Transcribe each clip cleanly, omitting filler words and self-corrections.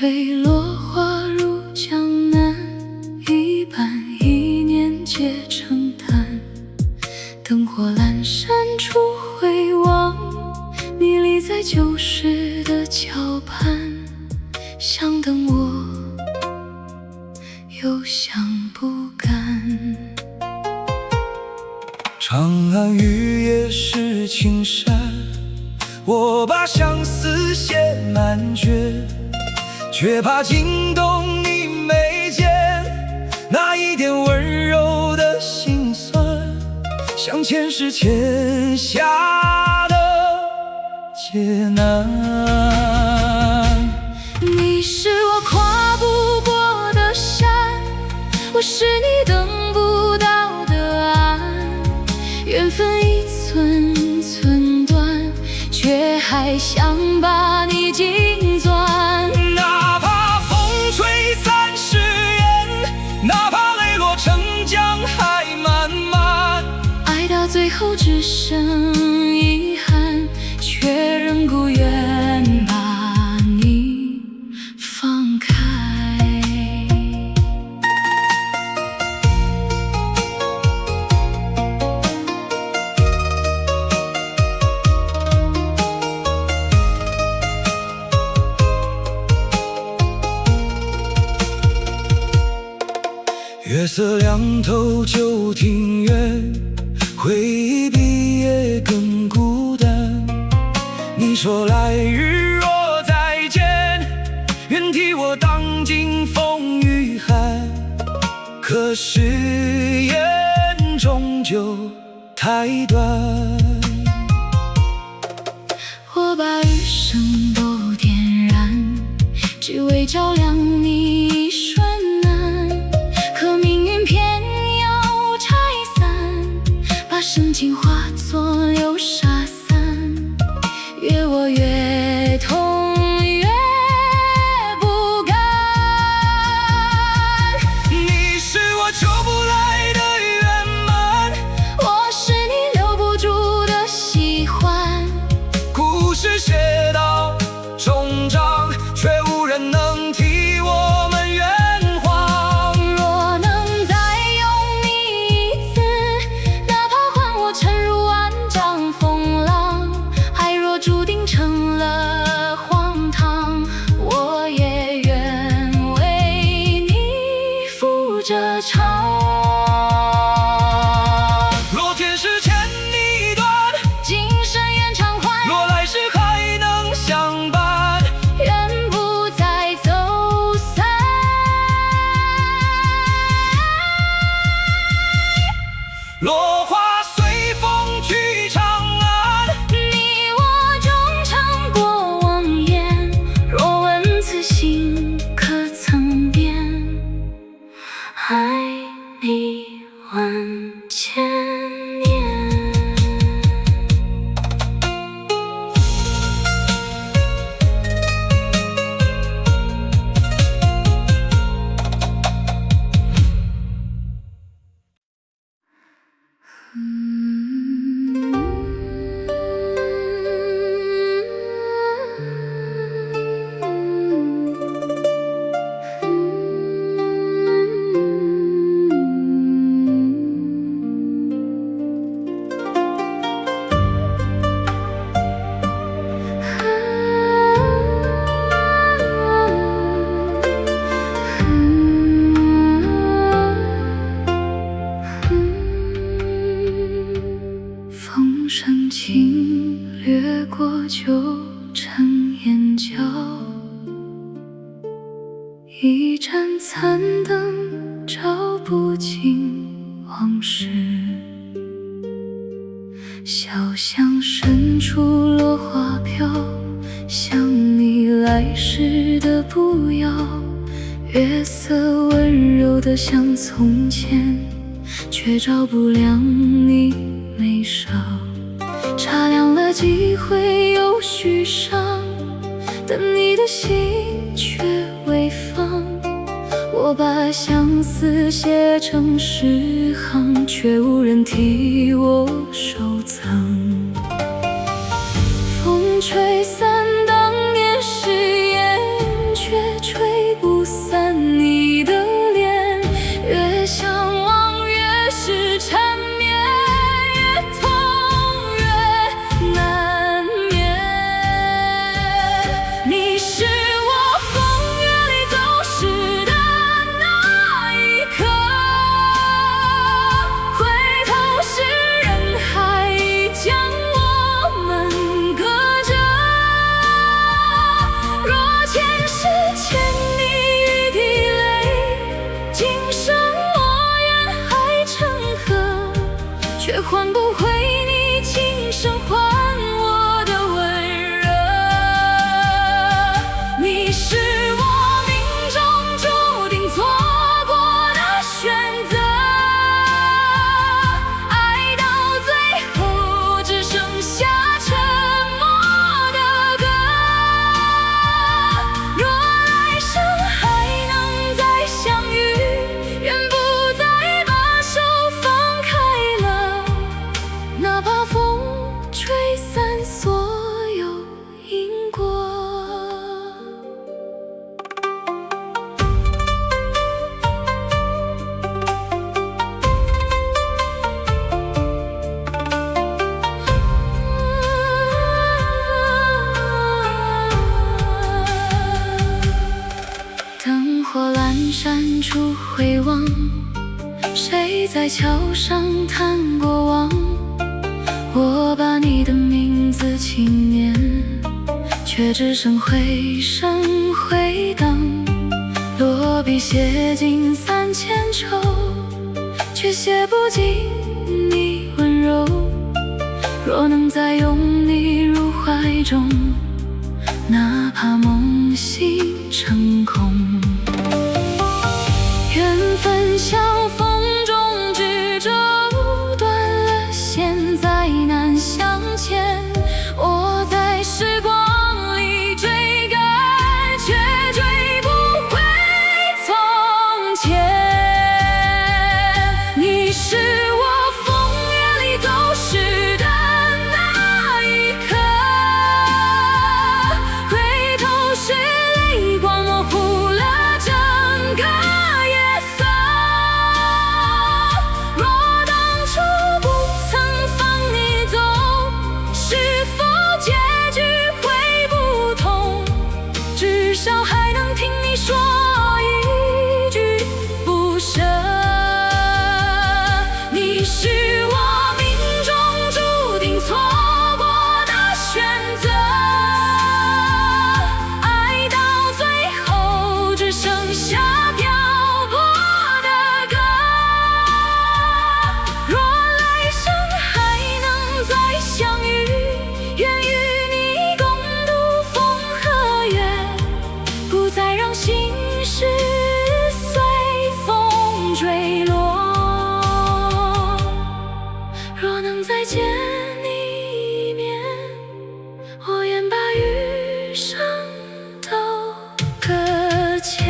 吹落花入江南，一瓣一念皆成淡。灯火阑珊处回望，你立在旧时的桥畔，想等我，又想不甘。长安玉也是青山，我把相思写满卷，却怕惊动你眉间那一点温柔的心酸，像前世欠下的劫难。你是我跨不过的山，我是你等不到的岸，缘分一寸寸断，却还想把你紧攥。哪怕风吹散誓言，哪怕泪落成江海漫漫，爱到最后只剩遗憾，却仍不愿把你放开。月色两头旧庭院，回忆比夜更孤单。你说来日若再见，愿替我荡尽风雨寒。可誓言终究太短，我把余生都点燃，只为照亮你一瞬难。可命运偏要拆散，把深情化作流沙散，越我越痛越不甘。你是我救不来的圆满，我是你留不住的喜欢。故事写到终章，却无人能替我们圆谎。若能再拥你一次，哪怕换我沉入万丈风浪，爱若注定成了荒唐，我也愿为你负这场。若天是牵你一段，今生愿偿还，若来世还能相伴，愿不再走散。落花随风去长安，你我终成过往烟，若问此心可曾变，爱你万千年。风声轻掠过旧城眼角，一盏残灯照不尽往事。小巷深处落花飘，想你来时的不要。月色温柔的像从前，却照不亮你眉梢。擦亮了几回又续上，但你的心却未放。我把相思写成诗行，却无人替我收藏。风吹散当年誓言，却吹处回望，谁在桥上谈过往？我把你的名字轻念，却只剩回声回荡。落笔写尽3000愁，却写不尽你温柔。若能再拥你入怀中，哪怕梦醒成空。缘分像风中执着，断了线再难相牵。我在时光里追赶，却追不回从前。你是我风月里走失的那一刻，回头时泪光模糊了整个夜色。若当初不曾放你走，是否结局会不同？至少还能听你说一句不舍。你是我命中注定错过的选择，爱到最后只剩下漂泊的歌。若来生还能再相遇，愿与你共度风和月，不再让心事随风坠落。若能再见你一面，我愿把余生都搁浅。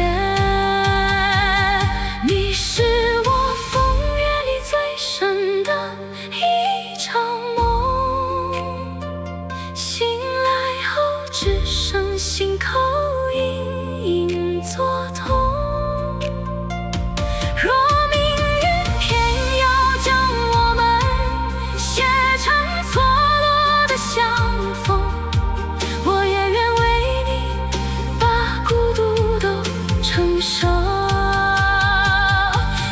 你是我风月里最深的一场梦，醒来后只剩心口隐隐作痛。若命运偏要将我们写成错落的相逢，我也愿为你把孤独都承受。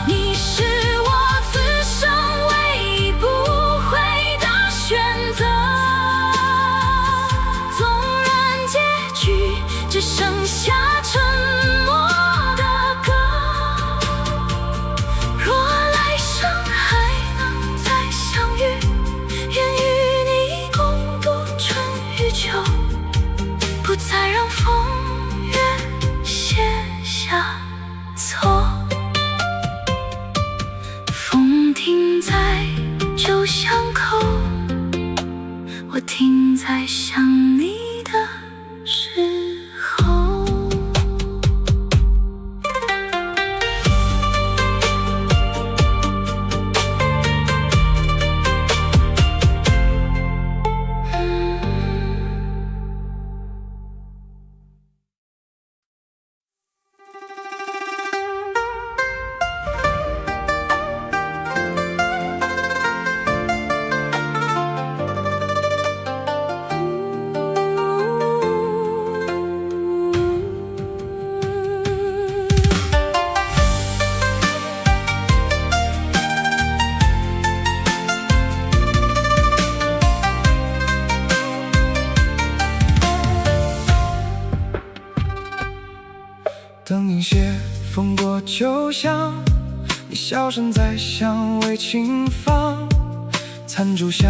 你是我此生唯一不悔的选择，纵然结局只剩下沉默的歌。若来生还能再相遇，愿与你共度春与秋，不再让风月写下错。风停在旧巷口，我停在想你的时候。灯影斜风过旧巷，你笑声在香味轻放，残烛下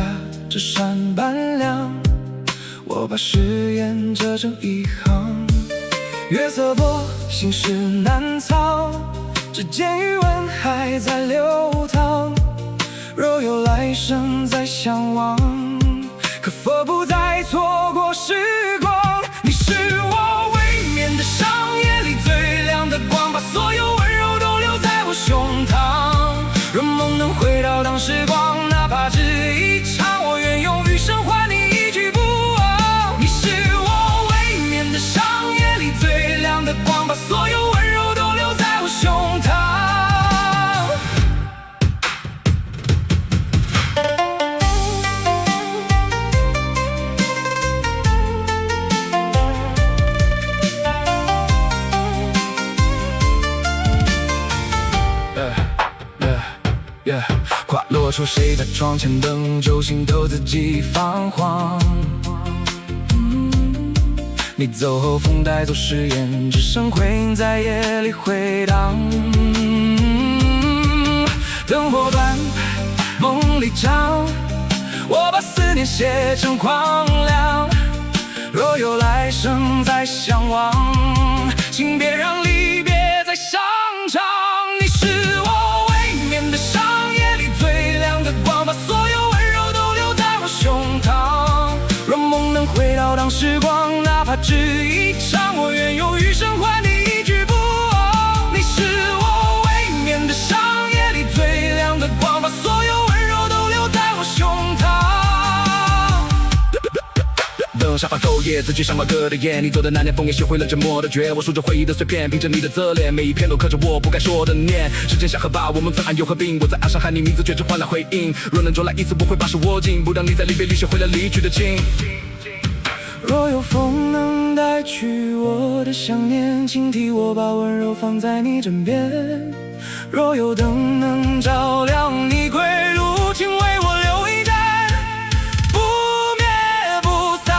这扇半亮，我把誓言折成一行。月色薄，心事难藏，指尖余温还在流淌。若有来生再相望，可否不再错过时光？你是我未眠的伤，夜里最亮的光，把所有温柔都留在我胸膛。若梦能回到当时光，哪怕只一场，我愿用余生换你一句不忘。你是我未眠的伤，夜里最亮的光，把所有温柔都留在我胸膛。花落出谁的窗前灯，就心头自己泛黄。你走后，风带走誓言，只剩灰影在夜里回荡。灯火般梦里长，我把思念写成荒凉。若有来生再相望，请别让离别再上场。你是我未眠的伤，夜里最亮的光，把所有温柔都留在我胸膛。若梦能回到当时光，哪怕只一场，我愿用余生换你一句不忘。你是我未眠的伤，夜里最亮的光，把所有温柔都留在我胸膛。灯沙发透夜，字句像老歌的夜，你走的那年，风也学会了沉默的绝。我数着回忆的碎片，凭着你的侧脸，每一片都刻着我不该说的念。时间像河把我们分岸又合并，我在岸上喊你名字，却只换来回应。若能重来一次，我会把手握紧，不让你在离别里学会了离去的情。若有风能带去我的想念，请替我把温柔放在你枕边。若有灯能照亮你归路，请为我留一盏不灭不散。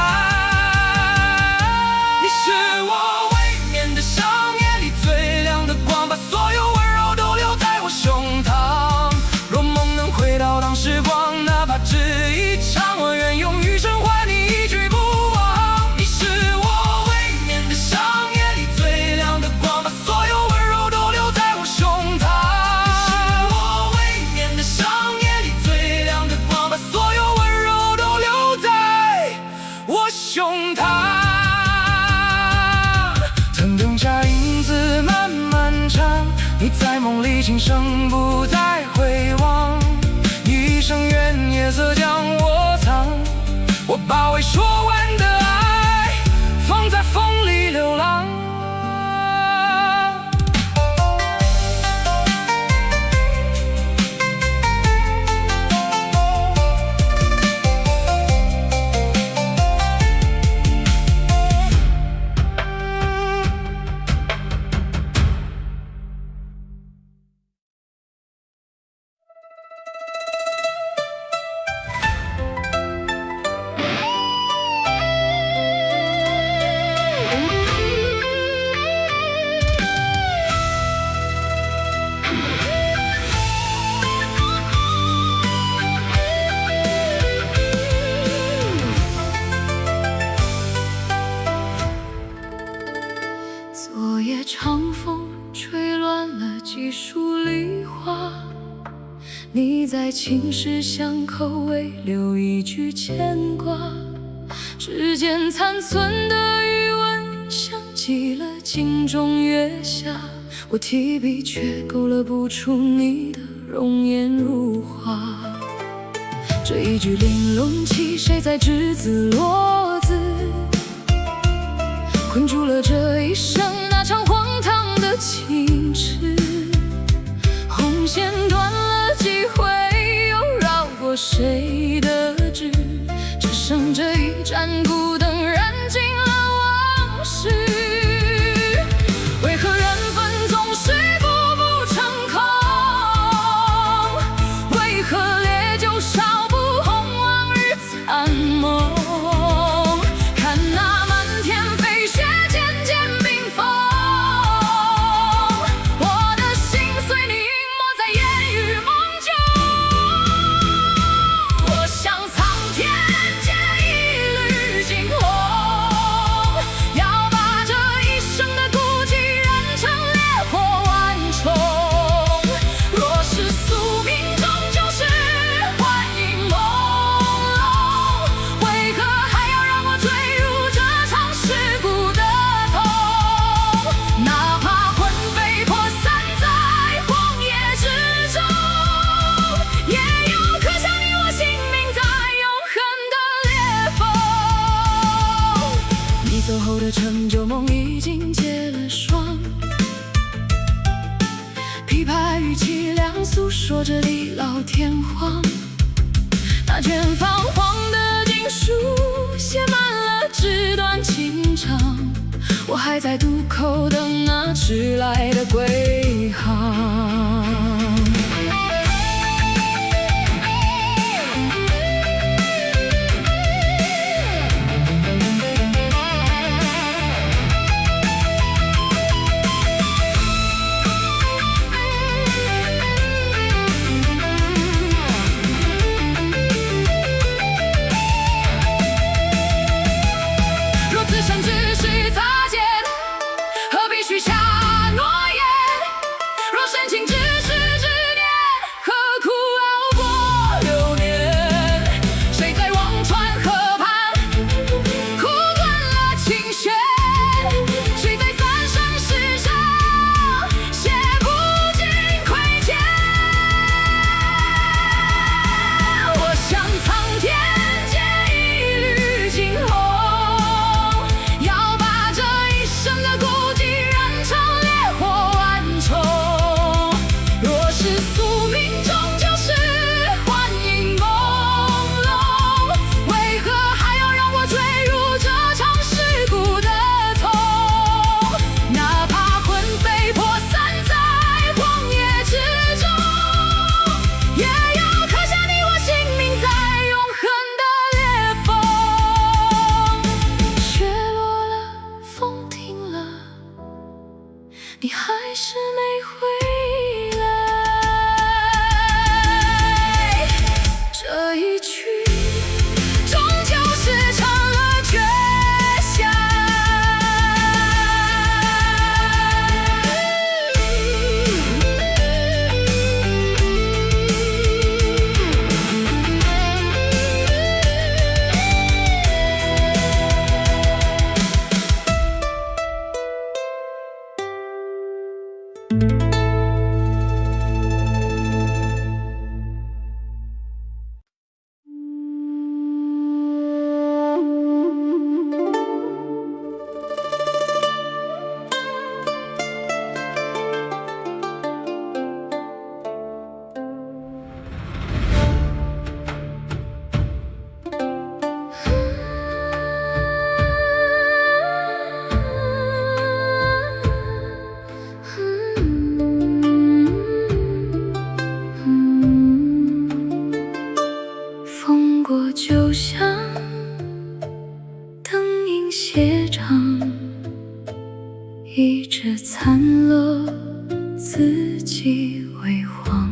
你是我未眠的伤，夜里最亮的光，把所有温柔都留在我胸膛。若梦能回到当时光，哪怕只一场，我愿用余生换你一句不忘。你是我未眠的伤，夜里最亮的光，把所有温柔都留在我胸膛。你是我未眠的伤，夜里最亮的光，把所有温柔都留在我胸膛。藤灯下影子慢慢长，你在梦里轻声不再回望。一生愿夜色将我藏，我把未说完的爱放在风里流浪。昨夜长风吹乱了几束梨花，你在青石巷口微留一句牵挂。指尖残存的余温，像极了镜中月下，我提笔却勾勒不出你的容颜如花。这一句玲珑泣，谁在执子落字，困住了这一生那场荒唐的情痴。红线断了几回，又绕过谁的指，只剩这一盏孤灯燃尽了往事。为何缘分总是步步成空，为何烈酒烧不红往日残梦。看那满天飞雪渐渐冰封，我的心随你隐没在烟雨梦中。我向苍天借一缕惊鸿，要把这一生的孤寂燃成烈火万重。若是宿命终究是幻影朦胧，为何还要让我坠入这场世故的痛？哪怕魂飞魄散在荒野之中，也要刻下你我姓名在永恒的裂缝。你走后的陈旧梦已经结了霜，琵琶语凄凉诉说着地老天荒。那卷泛黄的经书写满了纸短情长，我还在渡口等那迟来的归航。你还是没回来。这一曲终究是成了绝响。风过就像灯影斜长，一直残落，自己微黄。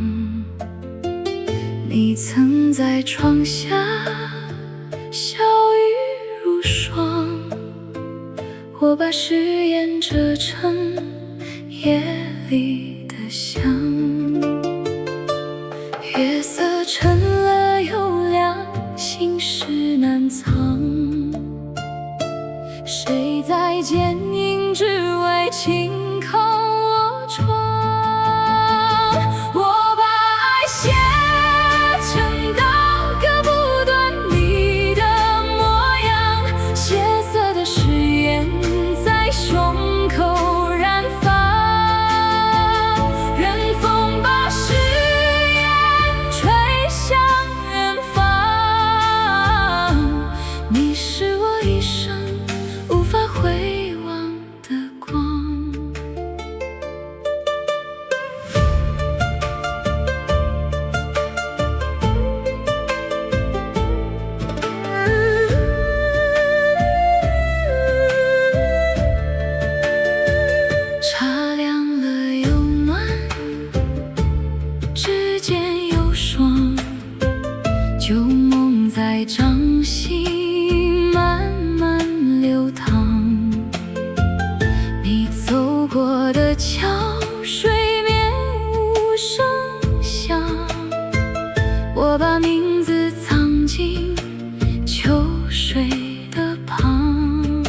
你曾在窗下笑语如霜，我把誓言折成夜里的香。月色沉了又亮，心事难藏。谁在剪影之外轻叩我窗？我把爱写成刀割不断你的模样，血色的誓言在胸口燃放。任风把誓言吹向远方，你是我一生无法回望的光。茶凉了又暖，指尖又霜，旧梦在掌心慢慢流淌。你走过的桥，水面无声响，我把名字藏进秋水的旁。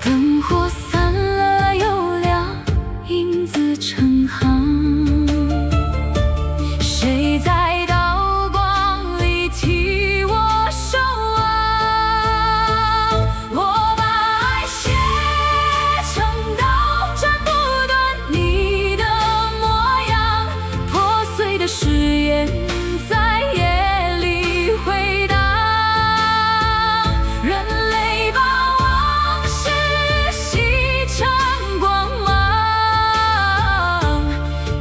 灯火散了又亮，影子成行。谁在刀光里替我守望？我把爱写成刀，斩不断你的模样。破碎的誓言在夜里回荡，人类把往事洗成光芒。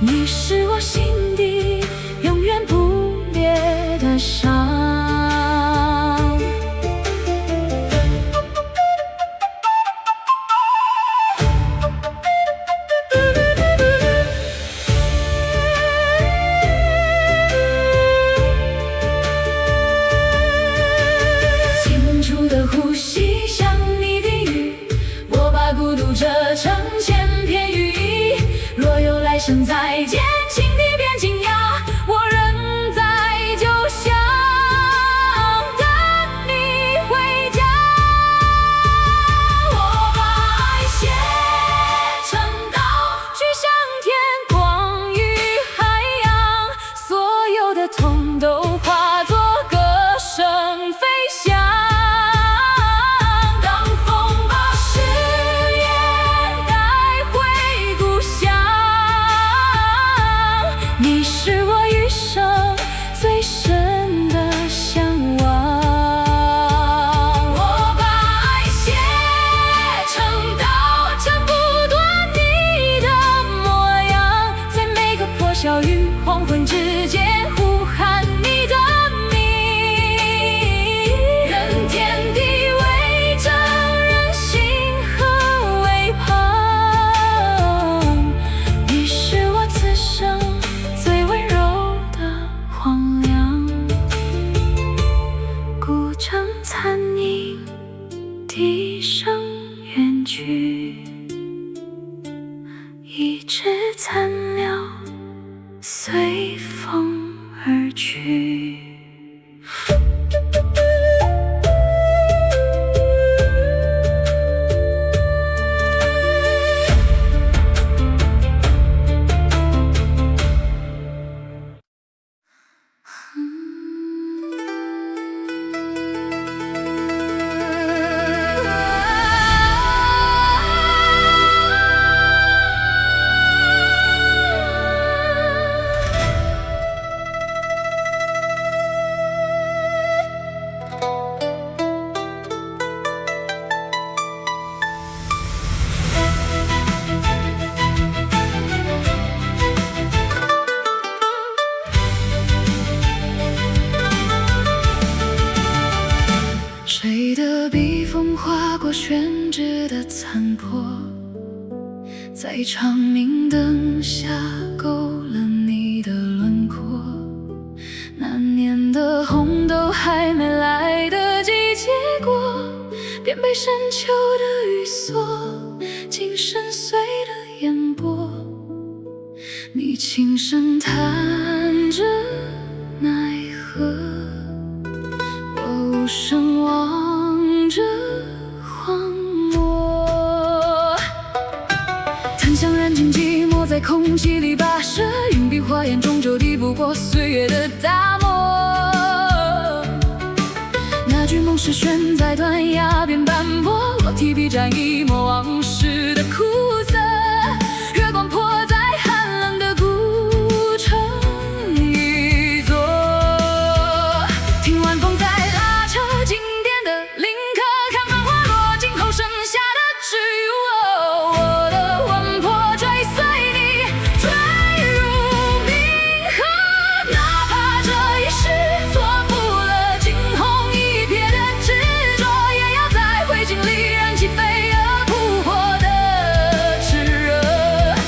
你是我心底永远不灭的伤。清楚的呼吸像你的语，我把孤独折成千篇语意。若有来生再见，请你别惊讶，我仍在旧乡等你回家。我把爱写成刀，去向天光与海洋，所有的痛都化作歌声飞翔。当风把誓言带回故乡，你是我余生最深的向往。我把爱写成刀，斩不断你的模样，在每个破晓与黄昏之间呼喊你的名。任天地为证，任星河为旁，句，一枝残留，随风而去。谁的笔锋划过宣纸的残破，在长明灯下勾勒你的轮廓。那年的红豆还没来得及结果，便被深秋的雨锁进深邃的眼波。你轻声弹着奈何，我无声望着荒漠。檀香燃尽寂寞，在空气里跋涉，云笔花眼终究抵不过岁月的打磨。那句梦是悬在断崖边斑驳，我提笔沾一抹往事的苦涩。月光泼在寒冷的古城一座，听晚风在拉扯经典的林刻，看繁华落尽后剩下的只有我。我的魂魄追随你，坠入冥河，哪怕这一世错付了惊鸿一瞥的执着，也要在灰烬里燃起飞蛾扑火的炽热。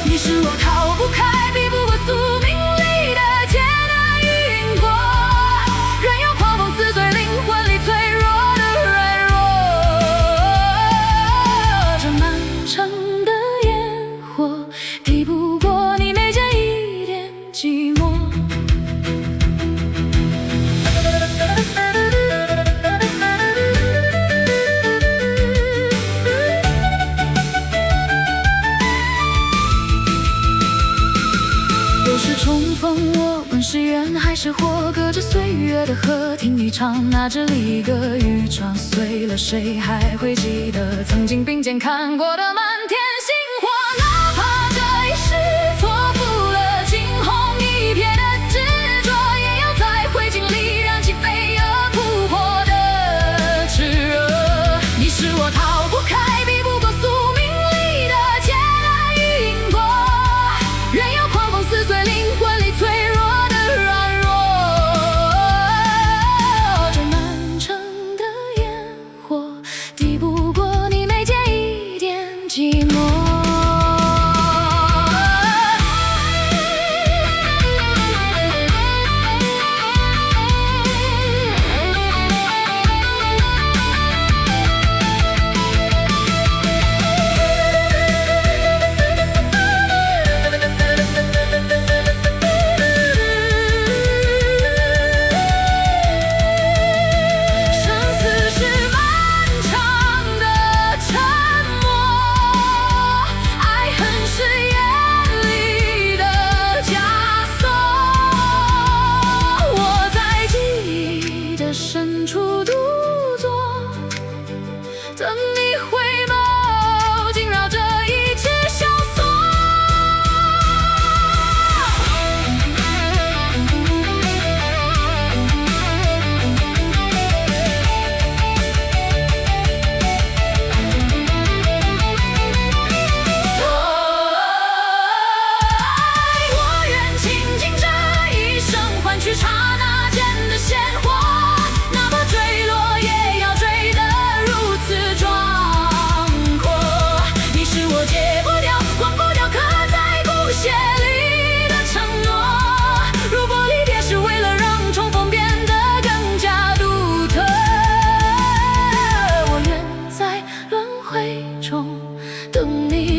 你是我逃不开，避不过宿命里的铁的因果，任由狂风撕碎灵魂里脆弱的软弱。这漫长的烟火，抵不过你眉间一点寂寞。又是重逢，我问是缘还是祸？隔着岁月的河，听一场那支离歌，雨撞碎了，谁还会记得曾经并肩看过的漫天星火？哪怕这一世错付了惊鸿一瞥的执着，也要在灰烬里燃起飞蛾扑火的炽热。你是我逃不开，避不过宿命里的铁的因果，任由狂风撕碎灵魂里脆弱的软弱。这漫长的烟火，抵不过你眉间一点寂寞。生死是漫长的沉默，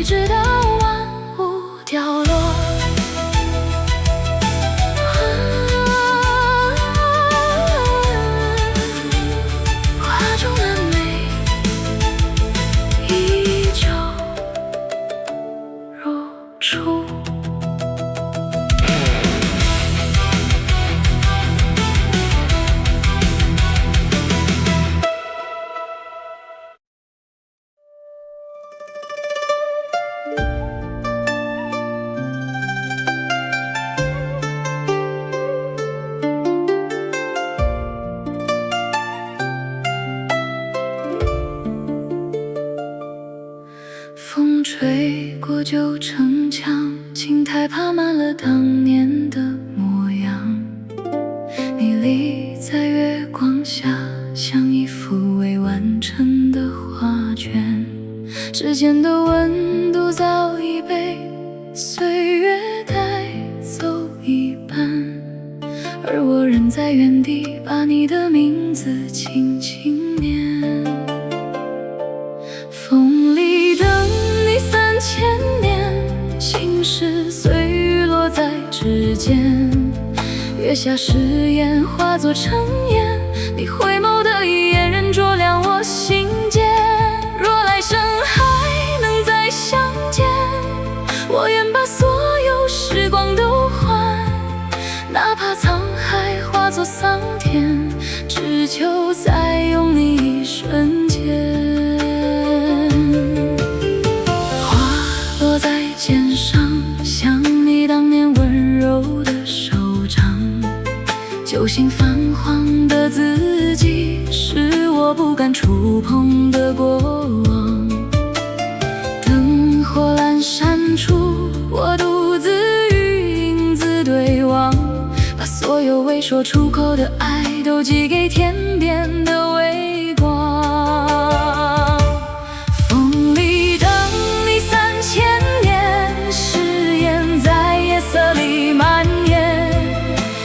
直到万物凋落。画中的美依旧如初。风吹过旧城墙，青苔爬满了当年的模样。你立在月光下，像一幅未完成的画卷。指尖的温度早已被岁月带走一半，而我仍在原地把你的名字轻轻念。风里等你3000年，心事碎雨落在指尖，月下誓言化作尘烟，你回眸的一眼仍灼亮我心间。若来生还能再相见，我愿把所有时光都还，哪怕沧海化作桑田，只求再拥你一瞬间。肩上，像你当年温柔的手掌，旧信泛黄的字迹，是我不敢触碰的过往。灯火阑珊处，我独自与影子对望，把所有未说出口的爱都寄给天边的微光。风里等你3000年，誓言在夜色里蔓延，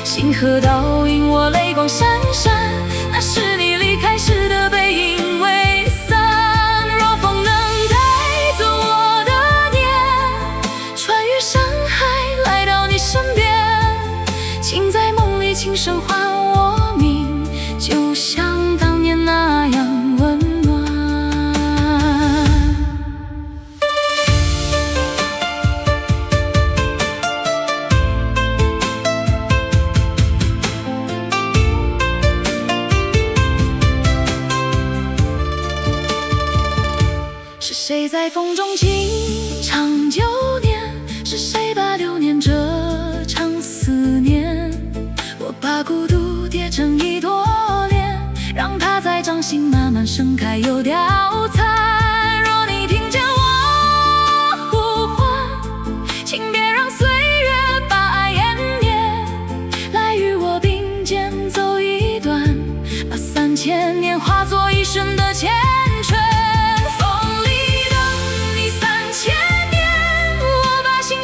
星河倒映我泪光闪闪，那是你离开时的背影未散。若风能带走我的念，穿越山海来到你身边，请在梦里轻声唤我名，就像当年那样温暖。是谁在风中轻唱旧年？是谁把流年折成思念？我把孤独叠成一朵莲，让它在掌心慢慢盛开又凋残。若你听见我呼唤，请别让岁月把爱湮灭，来与我并肩走一段，把3000年化作一生的缱绻。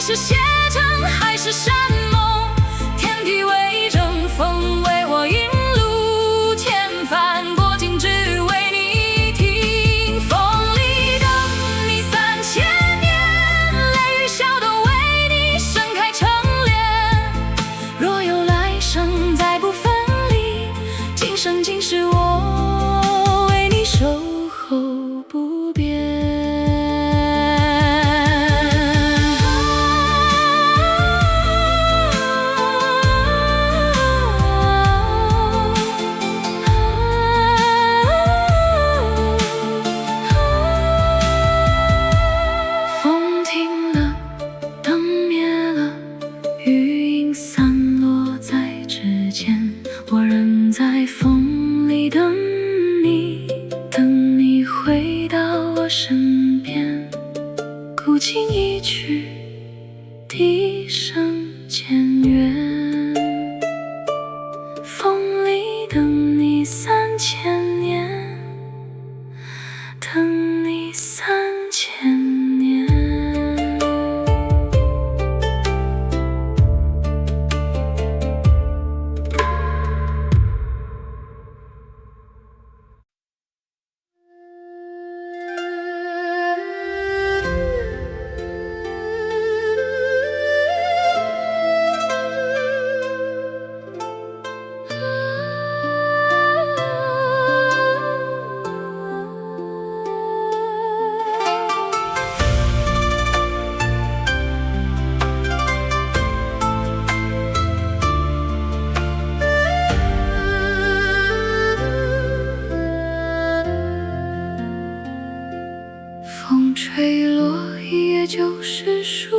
是写成海誓山盟，天地为证，风为我引路，千帆过尽只为你听。风里等你3000年，泪雨笑都为你盛开成莲。若有来生再不分离，今生今世我为你守候不变。我仍在风里等你，等你回到我身边，古琴一曲，笛声渐远。风里等你3000年，等你3000年。一页旧诗书，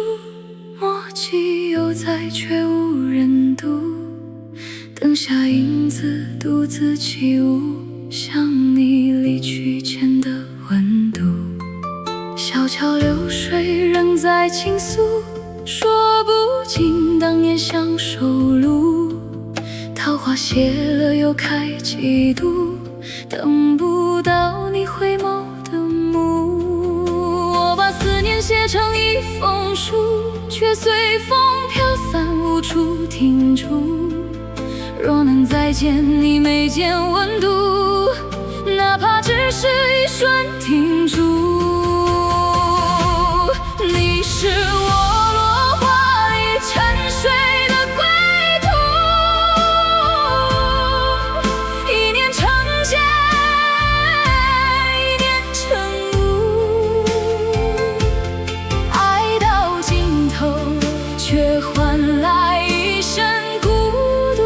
墨迹犹在，却无人读。灯下影子独自起舞，想你离去前的温度。小桥流水仍在倾诉，说不尽当年相守路。桃花谢了又开几度，等不到你回眸的目。我把思念写成一封书，却随风飘散，无处停驻。若能再见你眉间温度，哪怕只是一瞬停住。你是我落花里沉睡的归途，一念成茧，一念成雾。爱到尽头，却换来一身孤独，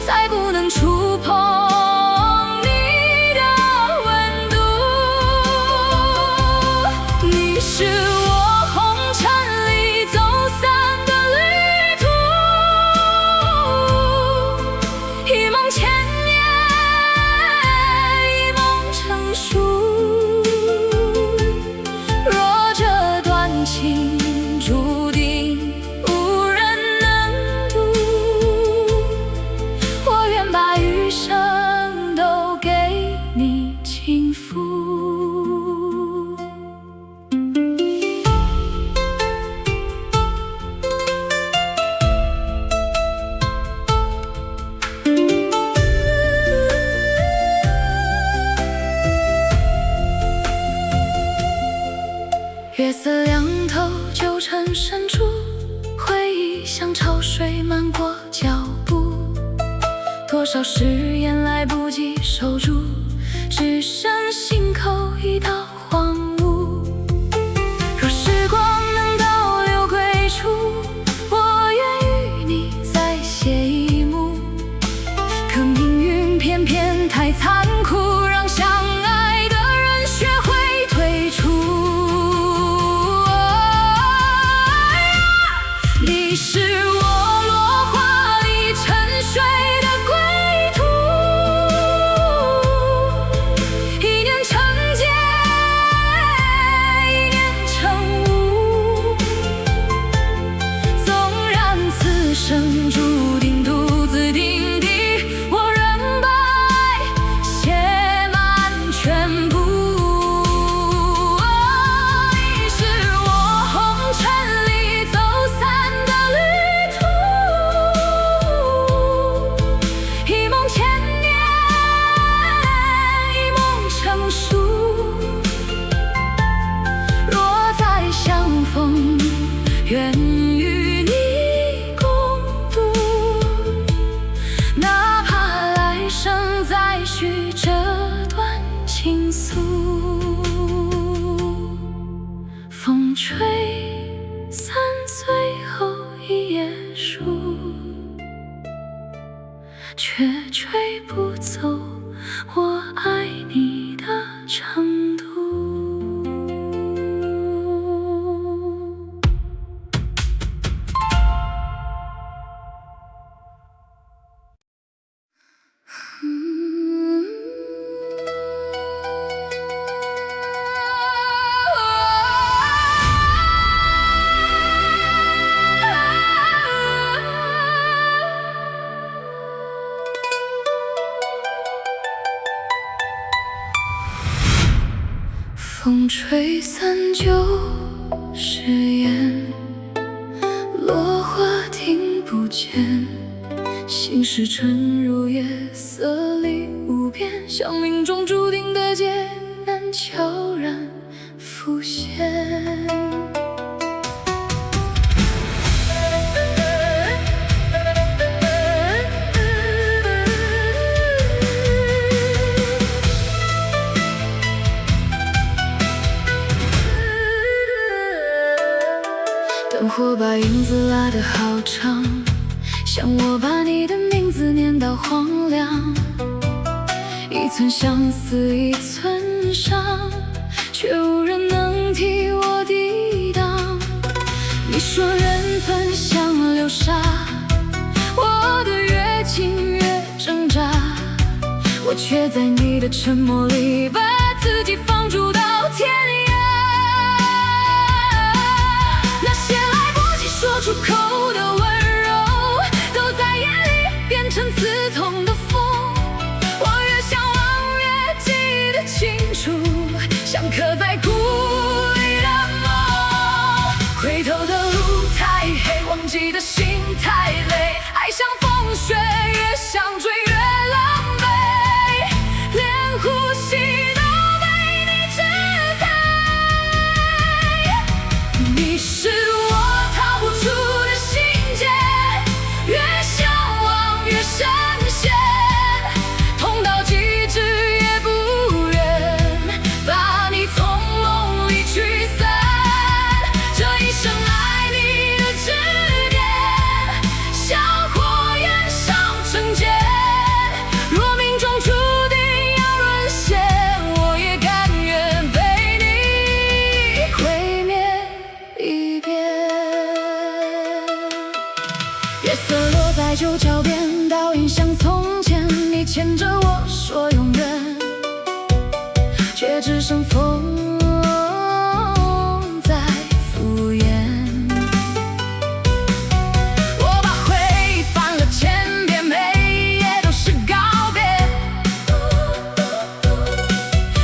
再不能触碰你的温度。你是我红尘里走散的旅途，一梦千年，一梦成熟。若这段情注定无人能渡，我愿把余生都给你倾覆。月色凉透旧尘深处，回忆像潮水漫过脚步。多少誓言来不及守住，只剩心口一道荒芜。若时光能倒流归处，我愿与你再写一幕。可命运偏偏太残酷，让相爱的人学会退出。你是我落花里沉睡的归途，一念成茧，一念成雾。纵然此生注定独自定地，我仍白写满全部。你是我红尘里走散的旅途，一梦千年，一梦成熟。若再相逢，愿与你共度，哪怕来生再续这段情愫。风吹散最后一页书，却吹不走我爱你的程度。风吹散旧誓言，落花听不见，心事沉入夜色里无边，像命中注定的劫难悄然浮现。灯火把影子拉得好长，像我把你的名字念到荒凉。一寸相思一寸伤，却无人能却在你的沉默里把自己放逐到天涯。那些来不及说出口的温柔，都在夜里变成刺痛的风。我越向往越记得清楚，像刻在骨里的梦。回头的路太黑，忘记的心太累，爱像风雪，越想追越狼狈，连呼吸都被你制裁。你是我逃不出的心结，越向往越深陷，痛到极致也不愿把你从梦里驱散。这一生爱你的执念，像火焰上成茧，若命中注定要沦陷，我也甘愿被你毁灭一遍。月色落在旧桥边，倒影像从前，你牵着我说永远，却只剩风在敷衍。我把回忆翻了千遍，每一页都是告别。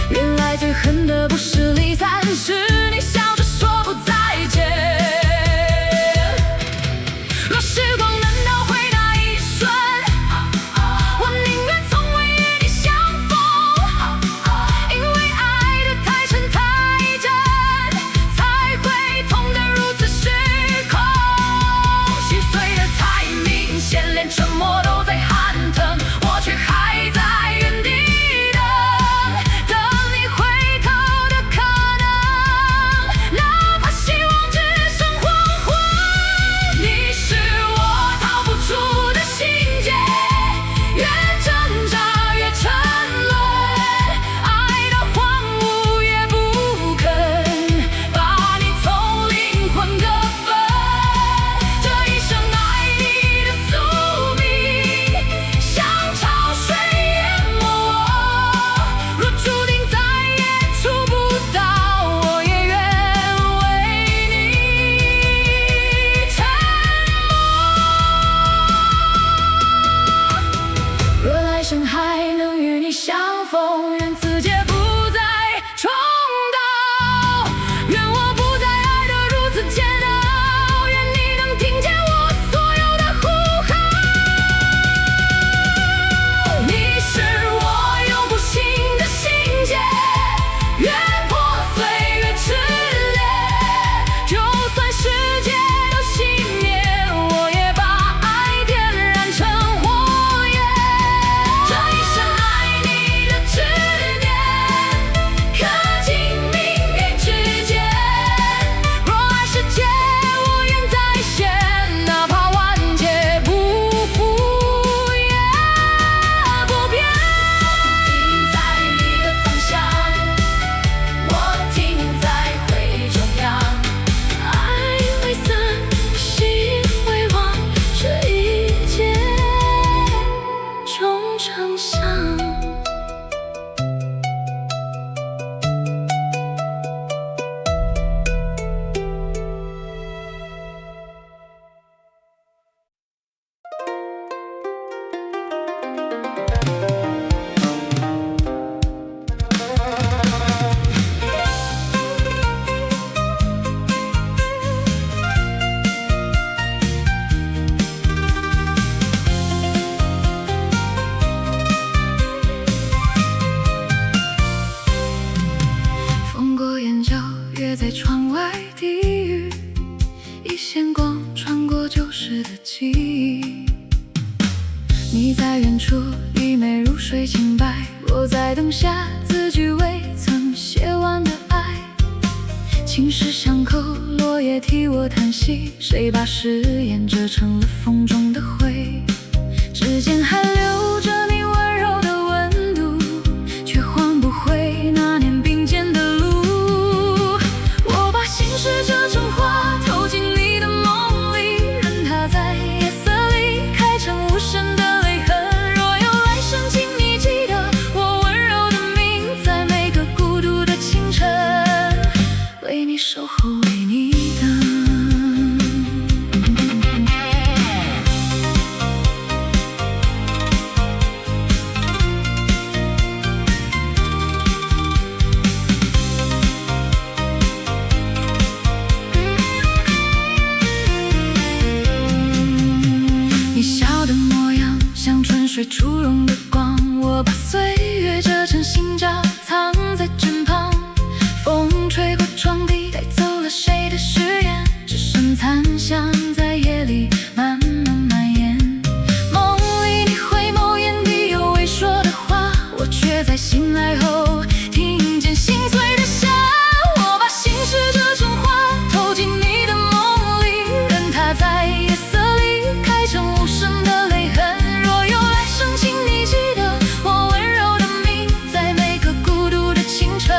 原来最恨的不是离散，是你笑着说不再见。若时光能倒回那一瞬，我宁愿从未与你相逢，因为爱得太深太真，才会痛得如此失控。心碎得太明显，连沉默都在喊疼，我却还在原地等，等你回头的可能，哪怕希望只剩黄昏。你是我逃不出的心结，越挣扎越沉沦，爱到荒芜也不肯把你从灵魂割分。这一生爱你的宿命，像潮水淹没我，若注定再也触不到，我也愿为你沉默。若来生还能与你相逢，愿此劫不再重蹈，愿我不再爱得如此煎熬，愿你能听见我所有的呼号。你是我永不醒的心结，越破碎越炽烈，就算世界都熄灭，我也把爱点燃成火焰。这一生爱你的执念，刻进命运之间。若爱是劫，我愿再现，哪怕万劫不复也不变。停在你的方向，我停在回忆中央，爱未散，心未忘，这一切终成伤。风过眼角，月在窗外低语，一线光穿过旧时的记忆。你在远处，一眉如水清白，我在灯下字句未曾写完的爱。情史巷口，落叶替我叹息，谁把誓言折成了风中的灰？指尖还留着你温柔的温度，却换不回那年并肩的路。我把心事折成花，投进你的梦里，任它在夜色里开成无声的泪痕。若有来生，请你记得你守候，为你等。你笑的模样像春水初融的光，我把岁月折成信札，藏在枕旁。风吹过窗底，带走了谁的誓言，只剩残香在夜里慢慢蔓延。梦里你回眸，眼底有未说的话，我却在醒来后听见心碎的夏。我把心事折成花，投进你的梦里，任它在夜色里开成无声的泪痕。若有来生，请你记得我温柔的名，在每个孤独的清晨，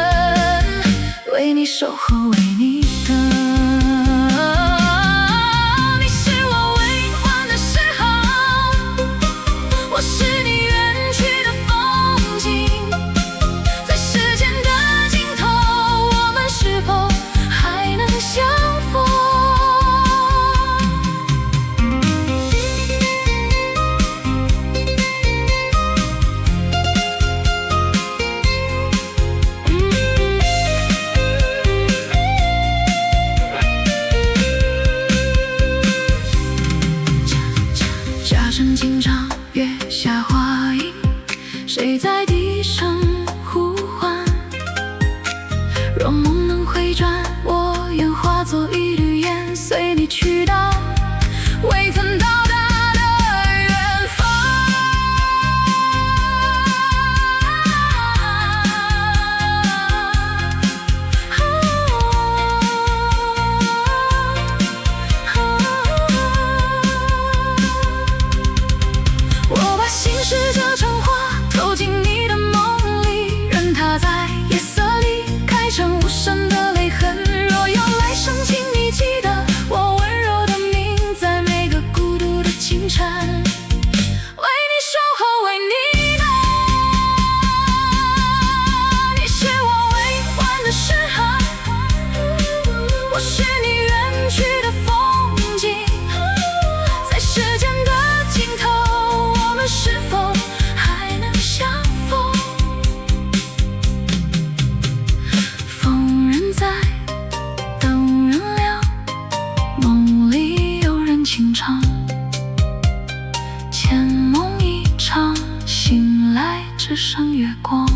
为你守候，为你等。你是我未还的诗行，我是你远去的风景，在时间的尽头，我们是否还能相逢？假声轻唱，月下花影，谁在低声呼唤？若梦能回转，我愿化作一缕烟，随你去到未曾到达的远方。我把心事折成花，投进你的梦里，任它在夜色里开成无声的泪痕。若有来生，请你记得我温柔的名，在每个孤独的清晨，为你守候，为你等。你是我未还的诗行，我是你远去的风景，在时间的尽头，我们是否还能相逢？逢人在，等人凉，梦里有人轻唱，浅梦一场，醒来只剩月光。